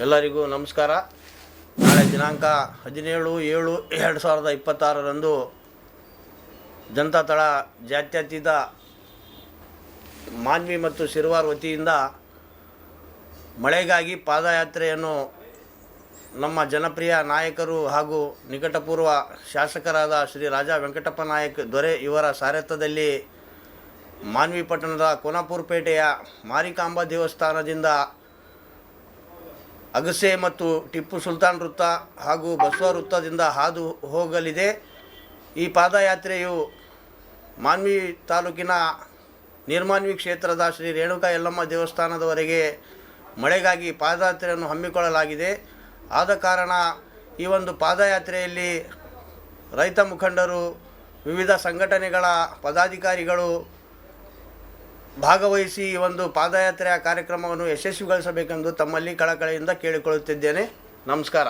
ಎಲ್ಲರಿಗೂ ನಮಸ್ಕಾರ. ನಾಳೆ ದಿನಾಂಕ 17/7/2026 ಜನತಾದಳ ಜಾತ್ಯತೀತ ಮಾನ್ವಿ ಮತ್ತು ಸಿರವಾರ ವತಿಯಿಂದ ಮಳೆಗಾಗಿ ಪಾದಯಾತ್ರೆಯನ್ನು ನಮ್ಮ ಜನಪ್ರಿಯ ನಾಯಕರು ಹಾಗೂ ನಿಕಟಪೂರ್ವ ಶಾಸಕರಾದ ಶ್ರೀ ರಾಜಾ ವೆಂಕಟಪ್ಪ ನಾಯಕ್ ದೊರೆ ಇವರ ಸಾರಥ್ಯದಲ್ಲಿ ಮಾನ್ವಿ ಪಟ್ಟಣದ ಕೋನಾಪುರಪೇಟೆಯ ಮಾರಿಕಾಂಬಾ ದೇವಸ್ಥಾನದಿಂದ ಅಗಸೆ ಮತ್ತು ಟಿಪ್ಪು ಸುಲ್ತಾನ್ ವೃತ್ತ ಹಾಗೂ ಬಸವ ವೃತ್ತದಿಂದ ಹಾದು ಹೋಗಲಿದೆ. ಈ ಪಾದಯಾತ್ರೆಯು ಮಾನ್ವಿ ತಾಲೂಕಿನ ನಿರ್ಮಾನ್ವಿ ಕ್ಷೇತ್ರದ ಶ್ರೀ ರೇಣುಕಾ ಯಲ್ಲಮ್ಮ ದೇವಸ್ಥಾನದವರೆಗೆ ಮಳೆಗಾಗಿ ಪಾದಯಾತ್ರೆಯನ್ನು ಹಮ್ಮಿಕೊಳ್ಳಲಾಗಿದೆ. ಆದ ಕಾರಣ ಈ ಒಂದು ಪಾದಯಾತ್ರೆಯಲ್ಲಿ ರೈತ ಮುಖಂಡರು, ವಿವಿಧ ಸಂಘಟನೆಗಳ ಪದಾಧಿಕಾರಿಗಳು ಭಾಗವಹಿಸಿ ಈ ಒಂದು ಪಾದಯಾತ್ರೆಯ ಕಾರ್ಯಕ್ರಮವನ್ನು ಯಶಸ್ವಿಗೊಳಿಸಬೇಕೆಂದು ತಮ್ಮಲ್ಲಿ ಕಳಕಳಿಯಿಂದ ಕೇಳಿಕೊಳ್ಳುತ್ತಿದ್ದೇನೆ. ನಮಸ್ಕಾರ.